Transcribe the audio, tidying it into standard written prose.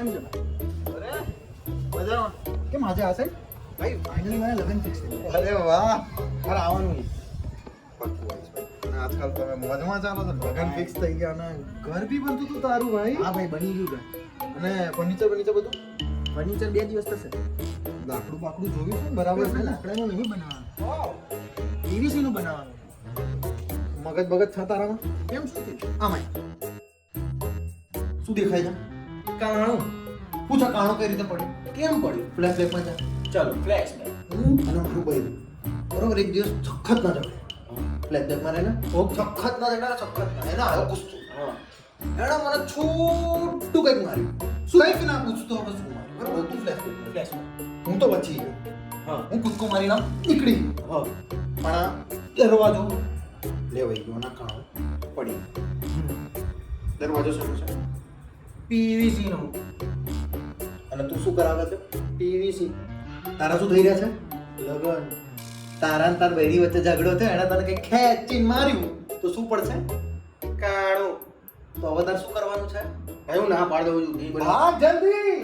કેમ છે અરે મજામાં. કેમ આજે આ સાઈડ ભાઈ ફાઇનલી મારા લગ્ન ફિક્સ થઈ ગયા અરે વાહ. અરે આવવાનું પાક્કું હોય છે. અને આજકાલ તમે મોજમાં ચાલો છો. લગન ફિક્સ થઈ ગયા ને ઘર બી બનતું હતું તારું ભાઈ. હા ભાઈ બની ગયું અને ફર્નિચર બધું ફર્નિચર 2 દિવસ થશે લાકડું બાકડું જોયું છે ને બરાબર છે ને? લાકડાનું નહીં બનાવવાનું પીવીસી નું બનાવવાનું મગજ બગજ છે તારામાં? કેમ શું થયું આમાં શું દેખાય છે? કાણું પૂછા કાણો કઈ રીતે પડ્યો? કેમ પડ્યું ફ્લેશ બેકમાં જા. ચાલો ફ્લેશ હું અને મારું ભાઈ બરોબર એક દિવસ સખત ના જડે ફ્લેશ બેકમાં રહીને સખત ના જડે સખત ના એને આવ્યો ગુસ્સો. એણે મને છોટું કંઈક માર્યું. શું કંઈક ના પૂછતો હવે શું માર્યું બરોબર તું ફ્લેશ બેકમાં. ફ્લેશ હું તો બચી ગયો. હા હું કૂદકો મારીને આમ નીકળી ગયો. હા પણ આ દરવાજો લેવાઈ ગયો ના કાણો પડી દરવાજો શું છે? પીવીસી નું અને તું શું કરાવે છે? પીવીસી તારા શું થઈ રહ્યા છે? લગન તારા ને તાર બહેરી વચ્ચે ઝઘડો થયો એણે તને કઈ ખેંચીને માર્યું તો શું પડશે? કાણું તો હવે તારે શું કરવાનું છે? ભાઈ હું ના પાડ દઉં છું નહીં ભાગ જલ્દી.